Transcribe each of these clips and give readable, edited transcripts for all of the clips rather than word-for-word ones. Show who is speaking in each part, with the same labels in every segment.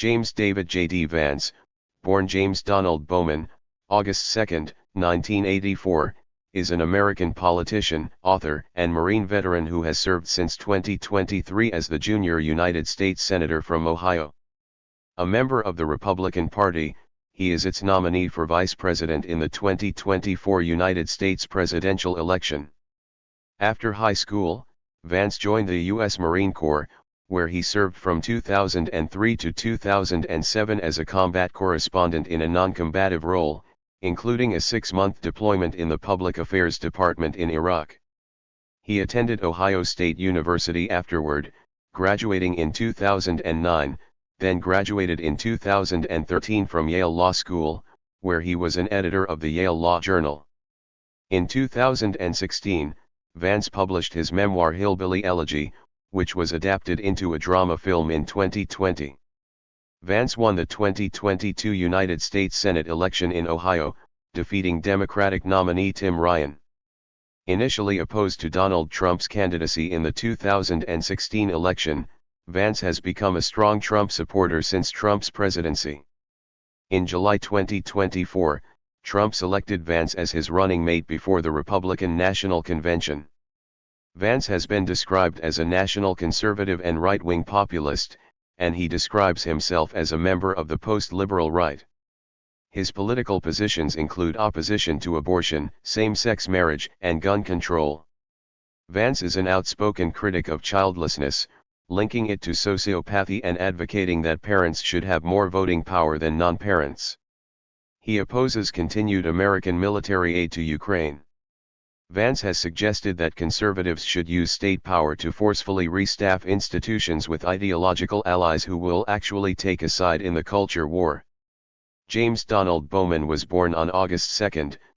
Speaker 1: James David J.D. Vance, born James Donald Bowman, August 2, 1984, is an American politician, author, and Marine veteran who has served since 2023 as the junior United States Senator from Ohio. A member of the Republican Party, he is its nominee for Vice President in the 2024 United States presidential election. After high school, Vance joined the U.S. Marine Corps, where he served from 2003 to 2007 as a combat correspondent in a non-combative role, including a 6-month deployment in the Public Affairs Department in Iraq. He attended Ohio State University afterward, graduating in 2009, then graduated in 2013 from Yale Law School, where he was an editor of the Yale Law Journal. In 2016, Vance published his memoir Hillbilly Elegy, which was adapted into a drama film in 2020. Vance won the 2022 United States Senate election in Ohio, defeating Democratic nominee Tim Ryan. Initially opposed to Donald Trump's candidacy in the 2016 election, Vance has become a strong Trump supporter since Trump's presidency. In July 2024, Trump selected Vance as his running mate before the Republican National Convention. Vance has been described as a national conservative and right-wing populist, and he describes himself as a member of the post-liberal right. His political positions include opposition to abortion, same-sex marriage, and gun control. Vance is an outspoken critic of childlessness, linking it to sociopathy and advocating that parents should have more voting power than non-parents. He opposes continued American military aid to Ukraine. Vance has suggested that conservatives should use state power to forcefully restaff institutions with ideological allies who will actually take a side in the culture war. James Donald Bowman was born on August 2,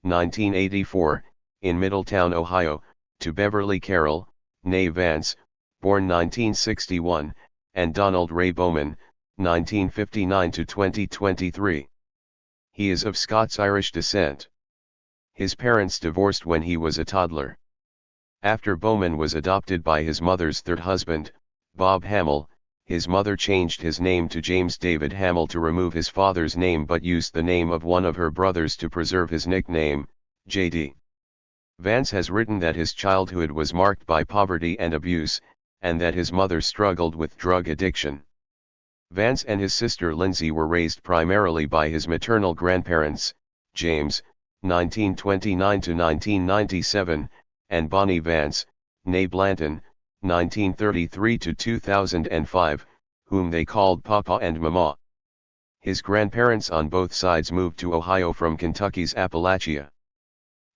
Speaker 1: 1984, in Middletown, Ohio, to Beverly Carroll, née Vance, born 1961, and Donald Ray Bowman, 1959 to 2023. He is of Scots-Irish descent. His parents divorced when he was a toddler. After Bowman was adopted by his mother's third husband, Bob Hamill, his mother changed his name to James David Hamill to remove his father's name but used the name of one of her brothers to preserve his nickname, J.D. Vance has written that his childhood was marked by poverty and abuse, and that his mother struggled with drug addiction. Vance and his sister Lindsay were raised primarily by his maternal grandparents, James, 1929 to 1997, and Bonnie Vance, née Blanton, 1933 to 2005, whom they called Papa and Mamaw. His grandparents on both sides moved to Ohio from Kentucky's Appalachia.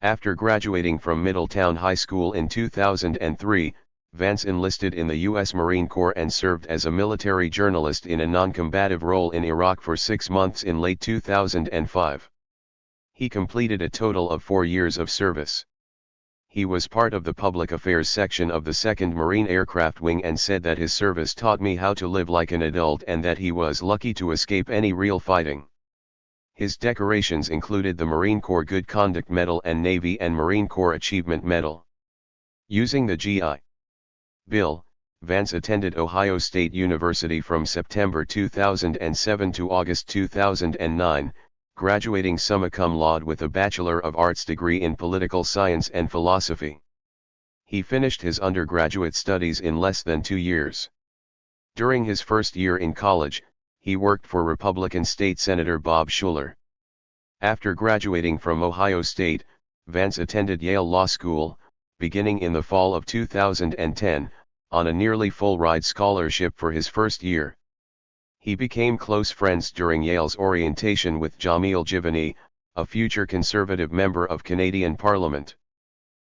Speaker 1: After graduating from Middletown High School in 2003, Vance enlisted in the U.S. Marine Corps and served as a military journalist in a non-combative role in Iraq for 6 months in late 2005. He completed a total of 4 years of service. He was part of the public affairs section of the 2nd Marine Aircraft Wing and said that his service taught me how to live like an adult and that he was lucky to escape any real fighting. His decorations included the Marine Corps Good Conduct Medal and Navy and Marine Corps Achievement Medal. Using the GI Bill, Vance attended Ohio State University from September 2007 to August 2009, graduating summa cum laude with a Bachelor of Arts degree in Political Science and Philosophy. He finished his undergraduate studies in less than 2 years. During his first year in college, he worked for Republican State Senator Bob Schuller. After graduating from Ohio State, Vance attended Yale Law School, beginning in the fall of 2010, on a nearly full-ride scholarship for his first year. He became close friends during Yale's orientation with Jamil Jivani, a future Conservative member of Canadian Parliament.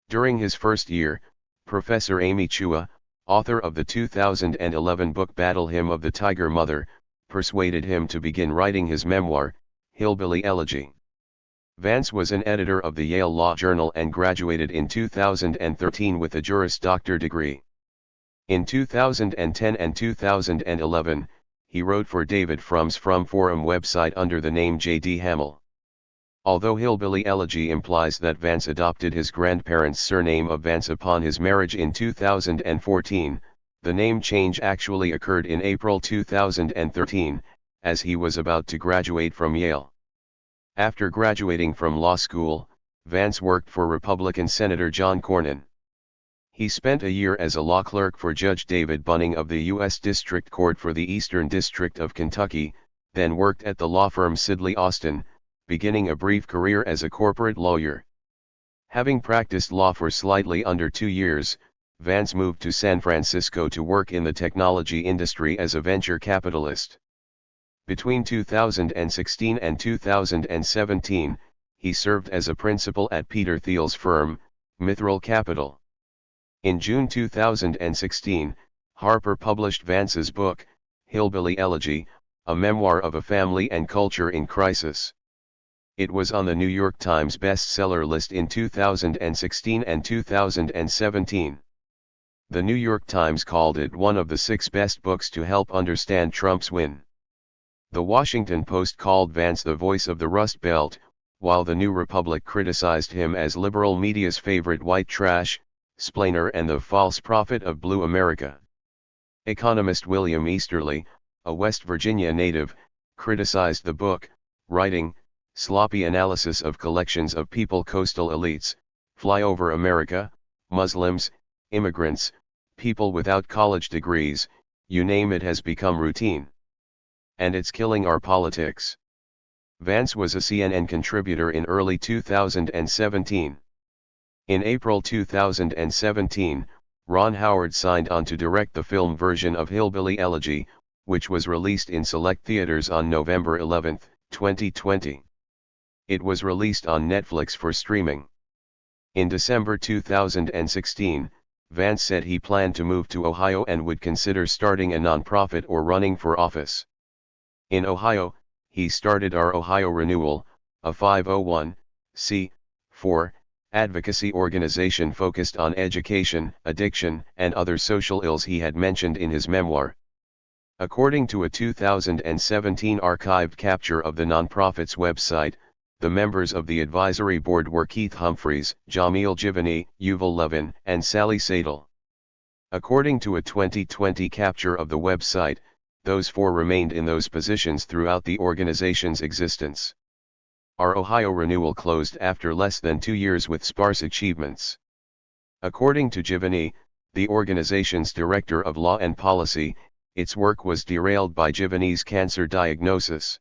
Speaker 1: During his first year, Professor Amy Chua, author of the 2011 book Battle Hymn of the Tiger Mother, persuaded him to begin writing his memoir, Hillbilly Elegy. Vance was an editor of the Yale Law Journal and graduated in 2013 with a Juris Doctor degree. In 2010 and 2011, he wrote for David Frum's Frum Forum website under the name J.D. Hamill. Although Hillbilly Elegy implies that Vance adopted his grandparents' surname of Vance upon his marriage in 2014, the name change actually occurred in April 2013, as he was about to graduate from Yale. After graduating from law school, Vance worked for Republican Senator John Cornyn. He spent a year as a law clerk for Judge David Bunning of the U.S. District Court for the Eastern District of Kentucky, then worked at the law firm Sidley Austin, beginning a brief career as a corporate lawyer. Having practiced law for slightly under 2 years, Vance moved to San Francisco to work in the technology industry as a venture capitalist. Between 2016 and 2017, he served as a principal at Peter Thiel's firm, Mithril Capital. In June 2016, Harper published Vance's book, Hillbilly Elegy, a memoir of a family and culture in crisis. It was on the New York Times bestseller list in 2016 and 2017. The New York Times called it one of the 6 best books to help understand Trump's win. The Washington Post called Vance the voice of the Rust Belt, while the New Republic criticized him as liberal media's favorite white trash, splainer and the false prophet of blue America. Economist William Easterly, a West Virginia native, criticized the book, writing, "Sloppy analysis of collections of people, coastal elites, flyover America, Muslims, immigrants, people without college degrees, you name it has become routine. And it's killing our politics." Vance was a CNN contributor in early 2017. In April 2017, Ron Howard signed on to direct the film version of Hillbilly Elegy, which was released in select theaters on November 11, 2020. It was released on Netflix for streaming. In December 2016, Vance said he planned to move to Ohio and would consider starting a nonprofit or running for office. In Ohio, he started Our Ohio Renewal, a 501(c)(4) advocacy organization focused on education, addiction, and other social ills he had mentioned in his memoir. According to a 2017 archived capture of the nonprofit's website, the members of the advisory board were Keith Humphreys, Jamil Givany, Yuval Levin, and Sally Sadel. According to a 2020 capture of the website, those 4 remained in those positions throughout the organization's existence. Our Ohio Renewal closed after less than 2 years with sparse achievements. According to Givany, the organization's director of law and policy, its work was derailed by Givany's cancer diagnosis.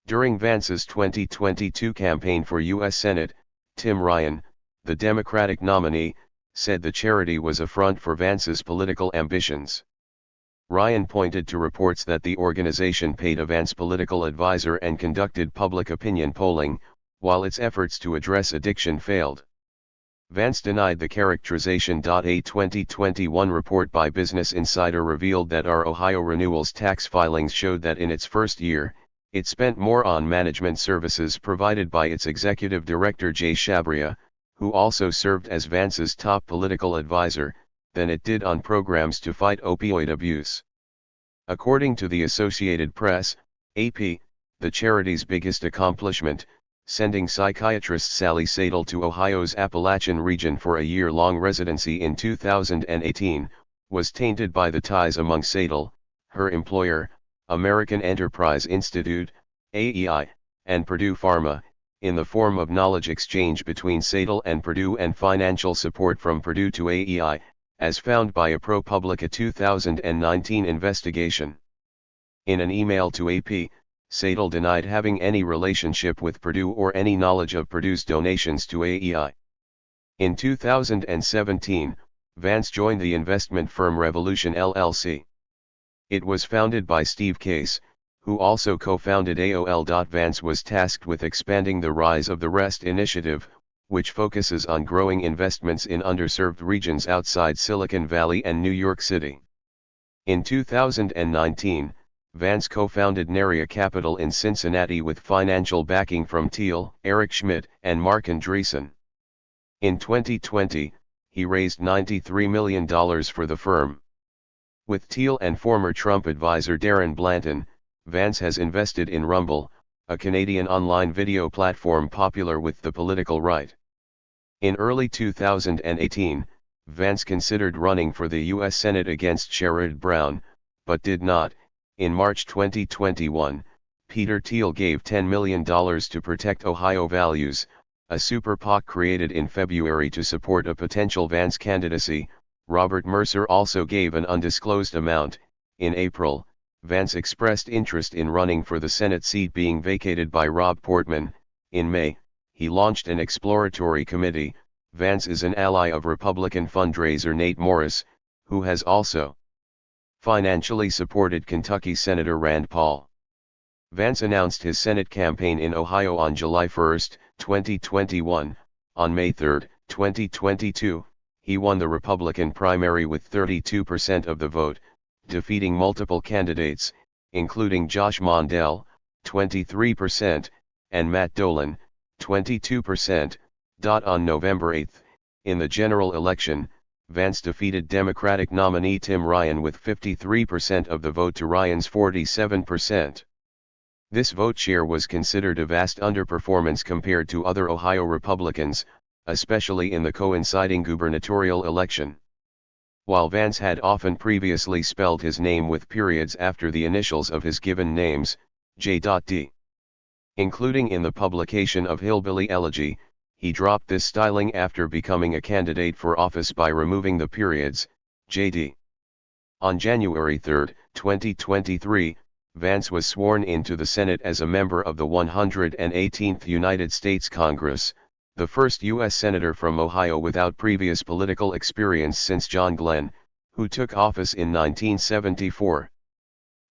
Speaker 1: During Vance's 2022 campaign for U.S. Senate, Tim Ryan, the Democratic nominee, said the charity was a front for Vance's political ambitions. Ryan pointed to reports that the organization paid a Vance political advisor and conducted public opinion polling, while its efforts to address addiction failed. Vance denied the characterization. A 2021 report by Business Insider revealed that Our Ohio Renewal's tax filings showed that in its first year, it spent more on management services provided by its executive director Jay Shabria, who also served as Vance's top political advisor, than it did on programs to fight opioid abuse. According to the Associated Press, AP, the charity's biggest accomplishment, sending psychiatrist Sally Sadel to Ohio's Appalachian region for a year-long residency in 2018, was tainted by the ties among Sadel, her employer, American Enterprise Institute, AEI, and Purdue Pharma, in the form of knowledge exchange between Sadel and Purdue and financial support from Purdue to AEI, as found by a ProPublica 2019 investigation. In an email to AP, Sadel denied having any relationship with Purdue or any knowledge of Purdue's donations to AEI. In 2017, Vance joined the investment firm Revolution LLC. It was founded by Steve Case, who also co-founded AOL. Vance was tasked with expanding the Rise of the Rest initiative, which focuses on growing investments in underserved regions outside Silicon Valley and New York City. In 2019, Vance co-founded Neria Capital in Cincinnati with financial backing from Thiel, Eric Schmidt, and Mark Andreessen. In 2020, he raised $93 million for the firm. With Thiel and former Trump advisor Darren Blanton, Vance has invested in Rumble, a Canadian online video platform popular with the political right. In early 2018, Vance considered running for the U.S. Senate against Sherrod Brown, but did not, In March 2021, Peter Thiel gave $10 million to Protect Ohio Values, a super PAC created in February to support a potential Vance candidacy. Robert Mercer also gave an undisclosed amount. In April, Vance expressed interest in running for the Senate seat being vacated by Rob Portman. In May, he launched an exploratory committee. Vance is an ally of Republican fundraiser Nate Morris, who has also financially supported Kentucky Senator Rand Paul. Vance announced his Senate campaign in Ohio on July 1, 2021. On May 3, 2022, he won the Republican primary with 32% of the vote, defeating multiple candidates, including Josh Mondale, 23%, and Matt Dolan, 22%. On November 8, in the general election, Vance defeated Democratic nominee Tim Ryan with 53% of the vote to Ryan's 47%. This vote share was considered a vast underperformance compared to other Ohio Republicans, especially in the coinciding gubernatorial election. While Vance had often previously spelled his name with periods after the initials of his given names, J.D. including in the publication of Hillbilly Elegy, he dropped this styling after becoming a candidate for office by removing the periods, J.D. On January 3, 2023, Vance was sworn into the Senate as a member of the 118th United States Congress, the first U.S. Senator from Ohio without previous political experience since John Glenn, who took office in 1974.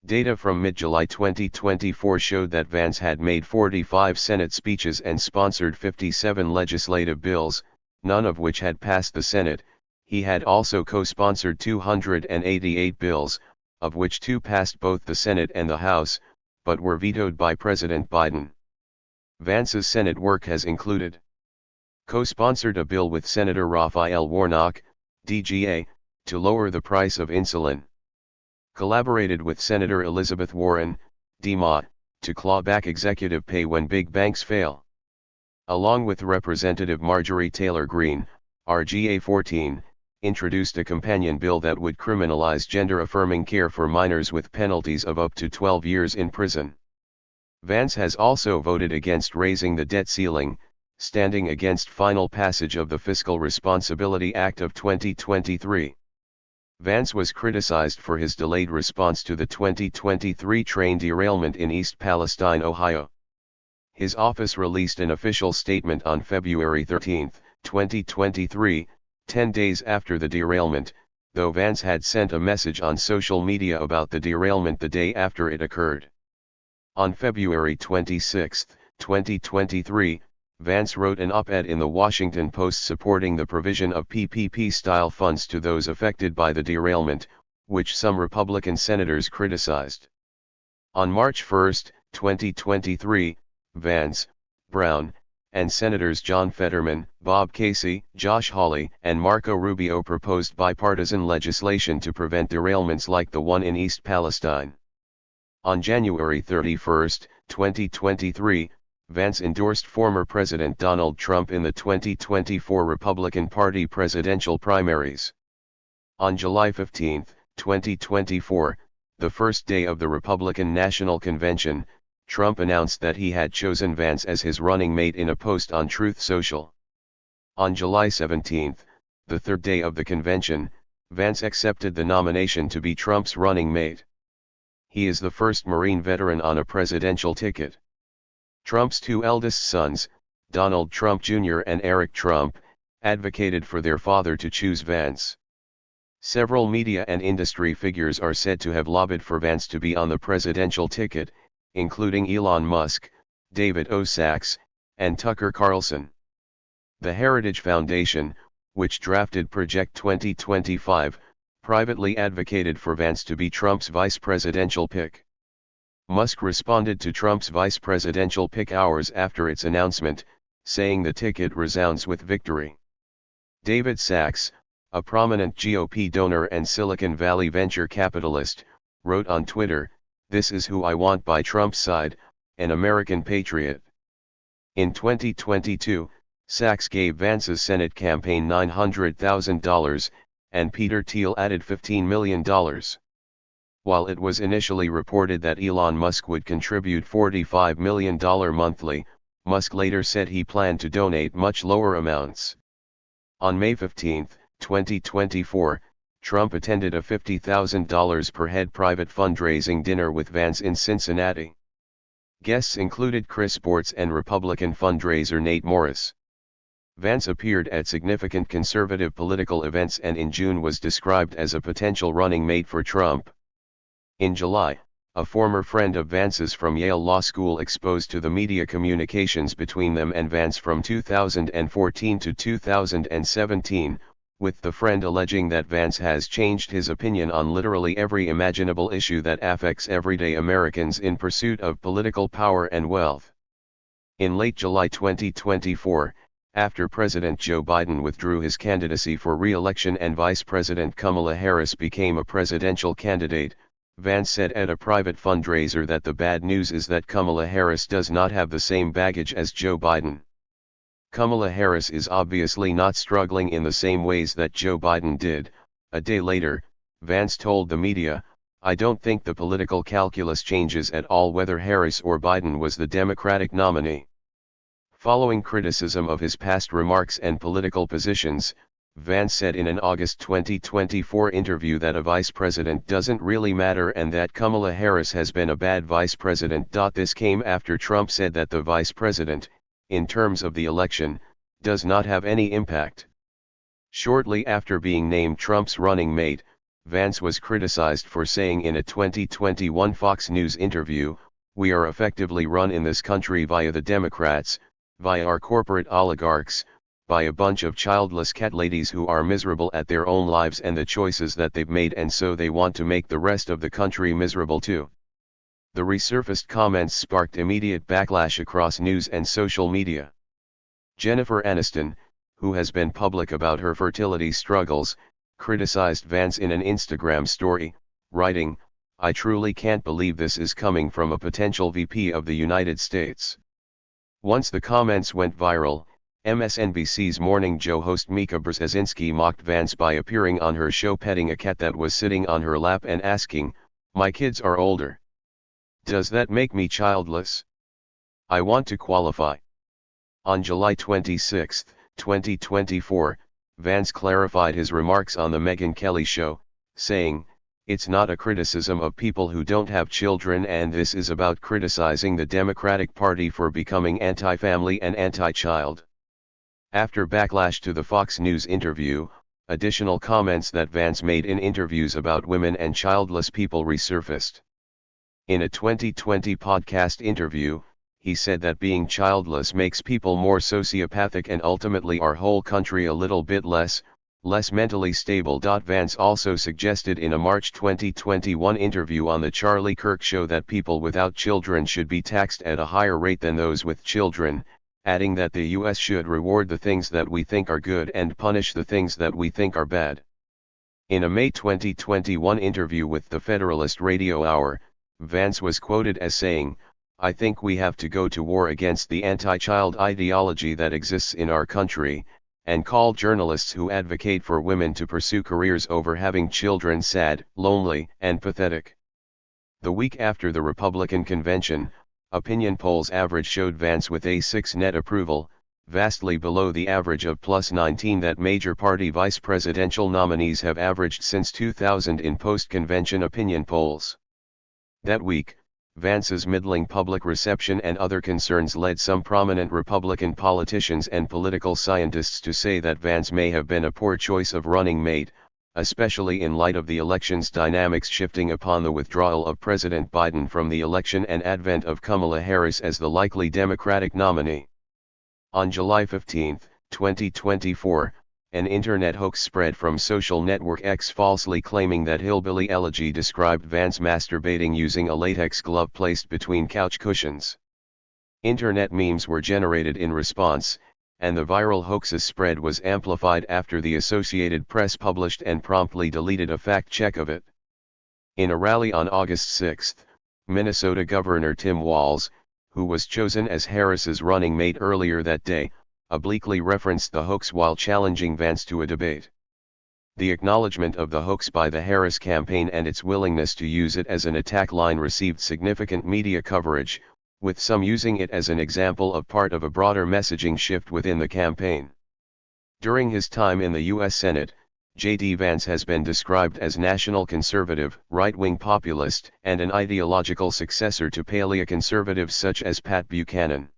Speaker 1: Data from mid-July 2024 showed that Vance had made 45 Senate speeches and sponsored 57 legislative bills, none of which had passed the Senate. He had also co-sponsored 288 bills, of which 2 passed both the Senate and the House, but were vetoed by President Biden. Vance's Senate work has included: co-sponsored a bill with Senator Raphael Warnock, DGA, to lower the price of insulin. Collaborated with Senator Elizabeth Warren, DMA, to claw back executive pay when big banks fail. Along with Representative Marjorie Taylor Greene, RGA 14, introduced a companion bill that would criminalize gender-affirming care for minors with penalties of up to 12 years in prison. Vance has also voted against raising the debt ceiling, standing against final passage of the Fiscal Responsibility Act of 2023. Vance was criticized for his delayed response to the 2023 train derailment in East Palestine, Ohio. His office released an official statement on February 13, 2023, 10 days after the derailment, though Vance had sent a message on social media about the derailment the day after it occurred. On February 26, 2023, Vance wrote an op-ed in the Washington Post supporting the provision of PPP-style funds to those affected by the derailment, which some Republican senators criticized. On March 1, 2023, Vance, Brown, and Senators John Fetterman, Bob Casey, Josh Hawley, and Marco Rubio proposed bipartisan legislation to prevent derailments like the one in East Palestine. On January 31, 2023, Vance endorsed former President Donald Trump in the 2024 Republican Party presidential primaries. On July 15, 2024, the first day of the Republican National Convention, Trump announced that he had chosen Vance as his running mate in a post on Truth Social. On July 17, the third day of the convention, Vance accepted the nomination to be Trump's running mate. He is the first Marine veteran on a presidential ticket. Trump's 2 eldest sons, Donald Trump Jr. and Eric Trump, advocated for their father to choose Vance. Several media and industry figures are said to have lobbied for Vance to be on the presidential ticket, including Elon Musk, David O. Sachs, and Tucker Carlson. The Heritage Foundation, which drafted Project 2025, privately advocated for Vance to be Trump's vice presidential pick. Musk responded to Trump's vice presidential pick hours after its announcement, saying the ticket resounds with victory. David Sachs, a prominent GOP donor and Silicon Valley venture capitalist, wrote on Twitter, "This is who I want by Trump's side, an American patriot." In 2022, Sachs gave Vance's Senate campaign $900,000, and Peter Thiel added $15 million. While it was initially reported that Elon Musk would contribute $45 million monthly, Musk later said he planned to donate much lower amounts. On May 15, 2024, Trump attended a $50,000 per head private fundraising dinner with Vance in Cincinnati. Guests included Chris Sports and Republican fundraiser Nate Morris. Vance appeared at significant conservative political events and in June was described as a potential running mate for Trump. In July, a former friend of Vance's from Yale Law School exposed to the media communications between them and Vance from 2014 to 2017, with the friend alleging that Vance has changed his opinion on literally every imaginable issue that affects everyday Americans in pursuit of political power and wealth. In late July 2024, after President Joe Biden withdrew his candidacy for re-election and Vice President Kamala Harris became a presidential candidate, Vance said at a private fundraiser that the bad news is that Kamala Harris does not have the same baggage as Joe Biden. Kamala Harris is obviously not struggling in the same ways that Joe Biden did. A day later, Vance told the media, "I don't think the political calculus changes at all whether Harris or Biden was the Democratic nominee." Following criticism of his past remarks and political positions, Vance said in an August 2024 interview that a vice president doesn't really matter and that Kamala Harris has been a bad vice president. This came after Trump said that the vice president, in terms of the election, does not have any impact. Shortly after being named Trump's running mate, Vance was criticized for saying in a 2021 Fox News interview, "We are effectively run in this country via the Democrats, via our corporate oligarchs, by a bunch of childless cat ladies who are miserable at their own lives and the choices that they've made, and so they want to make the rest of the country miserable too." The resurfaced comments sparked immediate backlash across news and social media. Jennifer Aniston, who has been public about her fertility struggles, criticized Vance in an Instagram story, writing, "I truly can't believe this is coming from a potential VP of the United States." Once the comments went viral, MSNBC's Morning Joe host Mika Brzezinski mocked Vance by appearing on her show petting a cat that was sitting on her lap and asking, "My kids are older. Does that make me childless? I want to qualify." On July 26, 2024, Vance clarified his remarks on the Megyn Kelly show, saying, "It's not a criticism of people who don't have children, and this is about criticizing the Democratic Party for becoming anti-family and anti-child." After backlash to the Fox News interview, additional comments that Vance made in interviews about women and childless people resurfaced. In a 2020 podcast interview, he said that being childless makes people more sociopathic and ultimately our whole country a little bit less mentally stable. Vance also suggested in a March 2021 interview on The Charlie Kirk Show that people without children should be taxed at a higher rate than those with children, adding that the U.S. should reward the things that we think are good and punish the things that we think are bad. In a May 2021 interview with the Federalist Radio Hour, Vance was quoted as saying, "I think we have to go to war against the anti-child ideology that exists in our country, and called journalists who advocate for women to pursue careers over having children sad, lonely, and pathetic." The week after the Republican convention, opinion polls average showed Vance with a 6 net approval, vastly below the average of +19 that major party vice presidential nominees have averaged since 2000 in post-convention opinion polls. That week, Vance's middling public reception and other concerns led some prominent Republican politicians and political scientists to say that Vance may have been a poor choice of running mate, especially in light of the election's dynamics shifting upon the withdrawal of President Biden from the election and advent of Kamala Harris as the likely Democratic nominee. On July 15, 2024, an internet hoax spread from social network X falsely claiming that Hillbilly Elegy described Vance masturbating using a latex glove placed between couch cushions. Internet memes were generated in response, and the viral hoax's spread was amplified after the Associated Press published and promptly deleted a fact check of it. In a rally on August 6, Minnesota Governor Tim Walz, who was chosen as Harris's running mate earlier that day, obliquely referenced the hoax while challenging Vance to a debate. The acknowledgement of the hoax by the Harris campaign and its willingness to use it as an attack line received significant media coverage, with some using it as an example of part of a broader messaging shift within the campaign. During his time in the U.S. Senate, J.D. Vance has been described as national conservative, right-wing populist, and an ideological successor to paleoconservatives such as Pat Buchanan.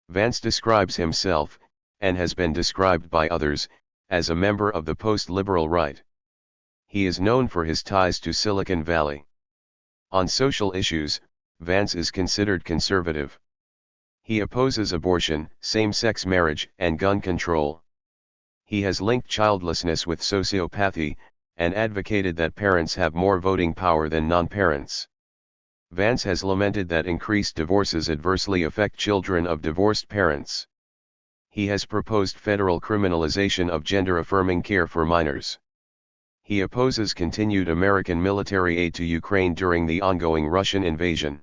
Speaker 1: Vance describes himself, and has been described by others, as a member of the post-liberal right. He is known for his ties to Silicon Valley. On social issues, Vance is considered conservative. He opposes abortion, same-sex marriage, and gun control. He has linked childlessness with sociopathy, and advocated that parents have more voting power than non-parents. Vance has lamented that increased divorces adversely affect children of divorced parents. He has proposed federal criminalization of gender-affirming care for minors. He opposes continued American military aid to Ukraine during the ongoing Russian invasion.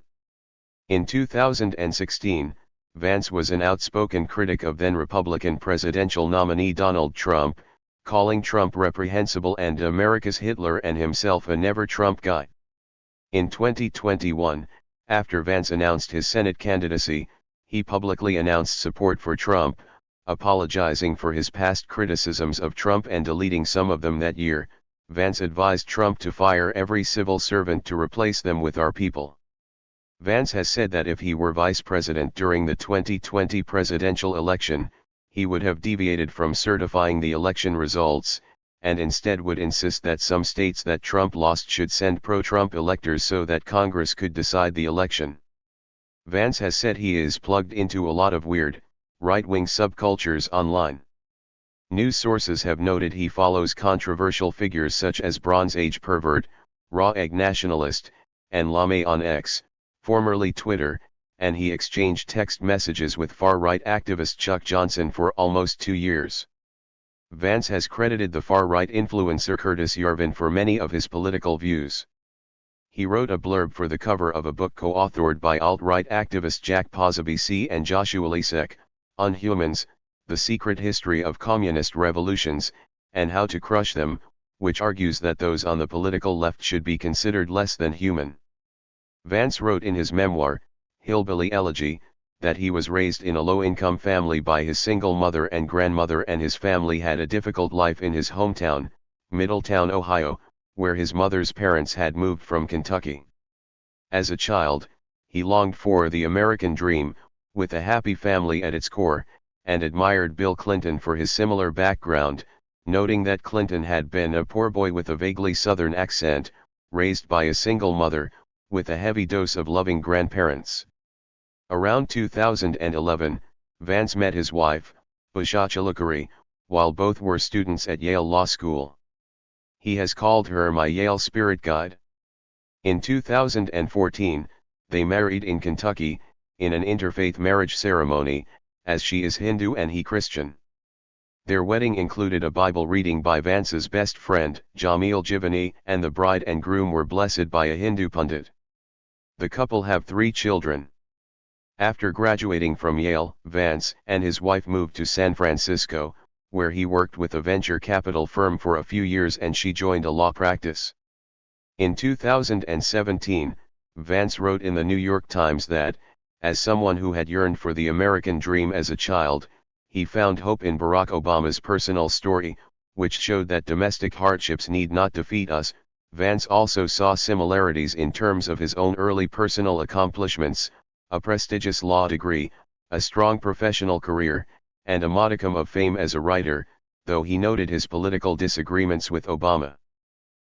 Speaker 1: In 2016, Vance was an outspoken critic of then-Republican presidential nominee Donald Trump, calling Trump reprehensible and America's Hitler and himself a never-Trump guy. In 2021, after Vance announced his Senate candidacy, he publicly announced support for Trump, apologizing for his past criticisms of Trump and deleting some of them that year. Vance advised Trump to fire every civil servant to replace them with our people. Vance has said that if he were vice president during the 2020 presidential election, he would have deviated from certifying the election results, and instead would insist that some states that Trump lost should send pro-Trump electors so that Congress could decide the election. Vance has said he is plugged into a lot of weird, right-wing subcultures online. News sources have noted he follows controversial figures such as Bronze Age pervert, raw egg nationalist, and Mamaw on X, formerly Twitter, and he exchanged text messages with far-right activist Chuck Johnson for almost 2 years. Vance has credited the far-right influencer Curtis Yarvin for many of his political views. He wrote a blurb for the cover of a book co-authored by alt-right activist Jack Posobiec and Joshua Lisek, on Humans, The Secret History of Communist Revolutions, and How to Crush Them, which argues that those on the political left should be considered less than human. Vance wrote in his memoir, Hillbilly Elegy, that he was raised in a low-income family by his single mother and grandmother, and his family had a difficult life in his hometown, Middletown, Ohio, where his mother's parents had moved from Kentucky. As a child, he longed for the American dream, with a happy family at its core, and admired Bill Clinton for his similar background, noting that Clinton had been a poor boy with a vaguely Southern accent, raised by a single mother, with a heavy dose of loving grandparents. Around 2011, Vance met his wife, Bashasha Lukari, while both were students at Yale Law School. He has called her my Yale spirit guide. In 2014, they married in Kentucky, in an interfaith marriage ceremony, as she is Hindu and he Christian. Their wedding included a Bible reading by Vance's best friend, Jamil Jivani, and the bride and groom were blessed by a Hindu pundit. The couple have 3 children. After graduating from Yale, Vance and his wife moved to San Francisco, where he worked with a venture capital firm for a few years, and she joined a law practice. In 2017, Vance wrote in the New York Times that, as someone who had yearned for the American dream as a child, he found hope in Barack Obama's personal story, which showed that domestic hardships need not defeat us. Vance also saw similarities in terms of his own early personal accomplishments, a prestigious law degree, a strong professional career, and a modicum of fame as a writer, though he noted his political disagreements with Obama.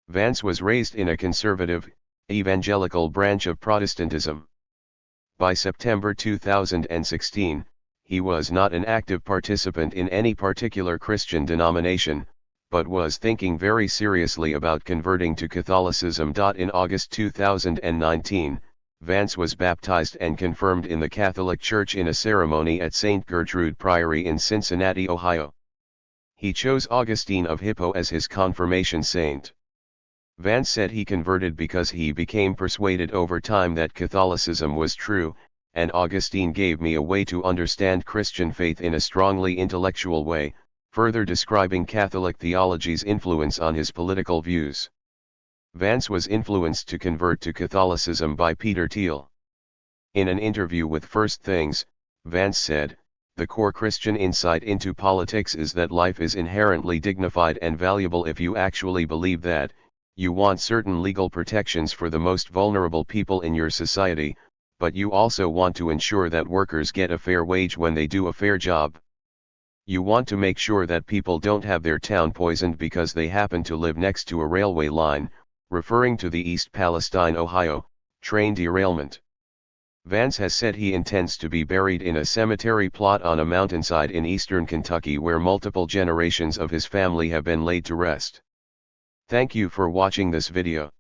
Speaker 1: Vance was raised in a conservative, evangelical branch of Protestantism. By September 2016, he was not an active participant in any particular Christian denomination, but was thinking very seriously about converting to Catholicism. In August 2019, Vance was baptized and confirmed in the Catholic Church in a ceremony at St. Gertrude Priory in Cincinnati, Ohio. He chose Augustine of Hippo as his confirmation saint. Vance said he converted because he became persuaded over time that Catholicism was true, and Augustine gave me a way to understand Christian faith in a strongly intellectual way. further describing Catholic theology's influence on his political views. Vance was influenced to convert to Catholicism by Peter Thiel. In an interview with First Things, Vance said, "The core Christian insight into politics is that life is inherently dignified and valuable if you actually believe that. You want certain legal protections for the most vulnerable people in your society, but you also want to ensure that workers get a fair wage when they do a fair job. You want to make sure that people don't have their town poisoned because they happen to live next to a railway line," referring to the East Palestine, Ohio, train derailment. Vance has said he intends to be buried in a cemetery plot on a mountainside in eastern Kentucky where multiple generations of his family have been laid to rest. Thank you for watching this video.